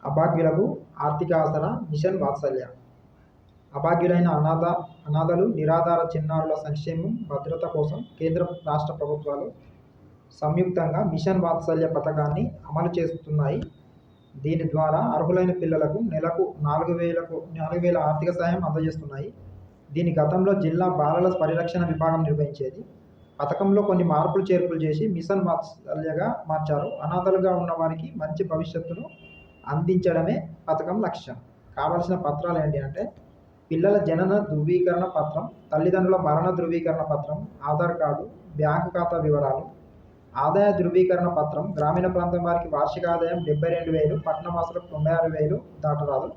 అభాగ్యులకు ఆర్థిక ఆసరా మిషన్ వాత్సల్య. అభాగ్యులైన అనాథలు, నిరాధార చిన్నారుల సంక్షేమం, భద్రత కోసం కేంద్ర రాష్ట్ర ప్రభుత్వాలు సంయుక్తంగా మిషన్ వాత్సల్య పథకాన్ని అమలు చేస్తున్నాయి. దీని ద్వారా అర్హులైన పిల్లలకు నెలకు 4,000 ఆర్థిక సాయం అందజేస్తున్నాయి. దీని గతంలో జిల్లా బాలల పరిరక్షణ విభాగం నిర్వహించేది. పథకంలో కొన్ని మార్పులు చేర్పులు చేసి మిషన్ వాత్సల్యగా మార్చారు. అనాథలుగా ఉన్న వారికి మంచి భవిష్యత్తును అందించడమే పథకం లక్ష్యం. కావలసిన పత్రాలు ఏంటి అంటే పిల్లల జనన ధృవీకరణ పత్రం, తల్లిదండ్రుల మరణ ధృవీకరణ పత్రం, ఆధార్ కార్డు, బ్యాంకు ఖాతా వివరాలు, ఆదాయ ధృవీకరణ పత్రం. గ్రామీణ ప్రాంతం వారికి వార్షిక ఆదాయం 72,000, పట్టణ వాసులకు 96,000 దాటరాదు.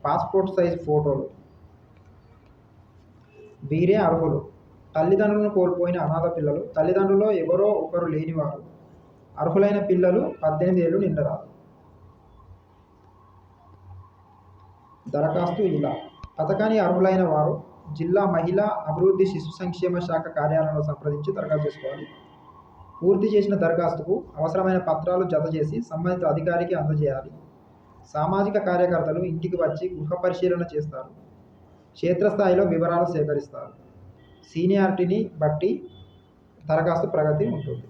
పాస్పోర్ట్ సైజ్ ఫోటోలు. వీరే అర్హులు: తల్లిదండ్రులను కోల్పోయిన అనాథ పిల్లలు, తల్లిదండ్రులలో ఎవరో ఒకరు లేనివారు. అర్హులైన పిల్లలు 18 ఏళ్లు నిండరాదు. దరఖాస్తు ఇలా: పథకానికి అర్హులైన వారు జిల్లా మహిళా అభివృద్ధి శిశు సంక్షేమ శాఖ కార్యాలయంలో సంప్రదించి దరఖాస్తు చేసుకోవాలి. పూర్తి చేసిన దరఖాస్తుకు అవసరమైన పత్రాలు జతచేసి సంబంధిత అధికారికి అందజేయాలి. సామాజిక కార్యకర్తలు ఇంటికి వచ్చి గృహ పరిశీలన చేస్తారు. క్షేత్రస్థాయిలో వివరాలు సేకరిస్తారు. సీనియారిటీని బట్టి దరఖాస్తు ప్రగతి ఉంటుంది.